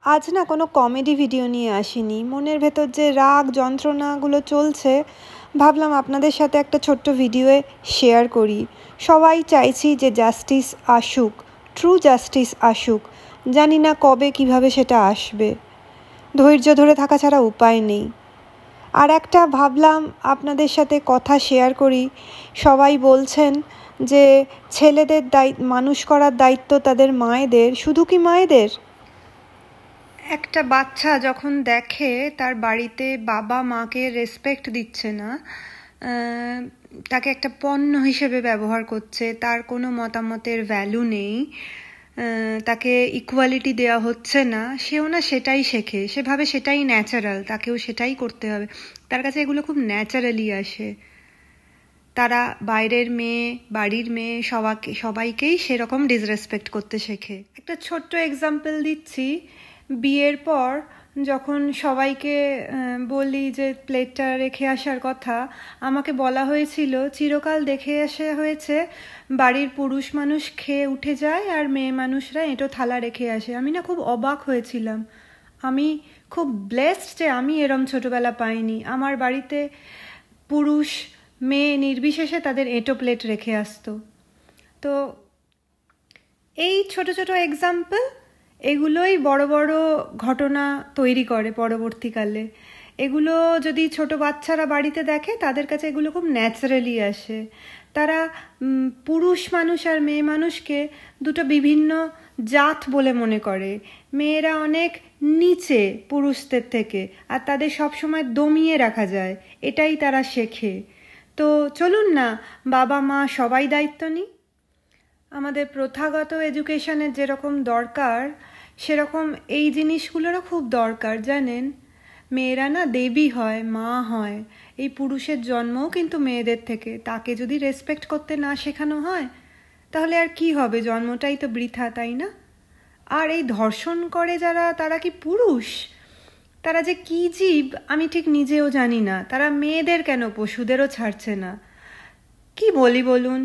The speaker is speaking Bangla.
আজ না কোনো কমেডি ভিডিও নিয়ে আসিনি। মনের ভেতর যে রাগ যন্ত্রণাগুলো চলছে, ভাবলাম আপনাদের সাথে একটা ছোট্ট ভিডিওয়ে শেয়ার করি। সবাই চাইছি যে জাস্টিস আসুক, ট্রু জাস্টিস আসুক। জানি না কবে কিভাবে সেটা আসবে। ধৈর্য ধরে থাকা ছাড়া উপায় নেই। আর একটা ভাবলাম আপনাদের সাথে কথা শেয়ার করি। সবাই বলছেন যে ছেলেদের মানুষ করার দায়িত্ব তাদের মায়েদের। শুধু কি মায়েদের? একটা বাচ্চা যখন দেখে তার বাড়িতে বাবা মাকে রেসপেক্ট দিচ্ছে না, তাকে একটা পণ্য হিসেবে ব্যবহার করছে, তার কোনো মতামতের ভ্যালু নেই, তাকে ইকুয়ালিটি দেওয়া হচ্ছে না, সেও না সেটাই শেখে। সে ভাবে সেটাই ন্যাচারাল, তাকেও সেটাই করতে হবে। তার কাছে এগুলো খুব ন্যাচারালি আসে। তারা বাইরের মেয়ে, বাড়ির মেয়ে, সবাইকেই সেরকম ডিসরেসপেক্ট করতে শেখে। একটা ছোট্ট এক্সাম্পল দিচ্ছি। বিয়ের পর যখন সবাইকে বলি যে প্লেটটা রেখে আসার কথা, আমাকে বলা হয়েছিল চিরকাল দেখে আসা হয়েছে বাড়ির পুরুষ মানুষ খেয়ে উঠে যায় আর মেয়ে মানুষরা এঁটো থালা রেখে আসে। আমি না খুব অবাক হয়েছিলাম। আমি খুব ব্লেসড যে আমি এরম ছোটবেলা পাইনি। আমার বাড়িতে পুরুষ মেয়ে নির্বিশেষে তাদের এঁটো প্লেট রেখে আসতো। তো এই ছোট ছোট এক্সাম্পল, এগুলোই বড় বড় ঘটনা তৈরি করে পরবর্তীকালে। এগুলো যদি ছোট বাচ্চারা বাড়িতে দেখে, তাদের কাছে এগুলো খুব ন্যাচারালি আসে। তারা পুরুষ মানুষ আর মেয়ে মানুষকে দুটো বিভিন্ন জাত বলে মনে করে। মেয়েরা অনেক নিচে পুরুষদের থেকে, আর তাদের সবসময় দমিয়ে রাখা যায়, এটাই তারা শেখে। তো চলুন না বাবা মা সবাই দায়িত্ব নিই। আমাদের প্রথাগত এডুকেশনের যেরকম দরকার, সেরকম এই জিনিসগুলোরও খুব দরকার। জানেন, মেয়েরা না দেবী হয়, মা হয়। এই পুরুষের জন্মও কিন্তু মেয়েদের থেকে। তাকে যদি রেসপেক্ট করতে না শেখানো হয়, তাহলে আর কি হবে? জন্মটাই তো বৃথা, তাই না? আর এই ধর্ষণ করে যারা, তারা কি পুরুষ? তারা যে কি জীব আমি ঠিক নিজেও জানি না। তারা মেয়েদের কেন, পশুদেরও ছাড়ছে না। কি বলি বলুন?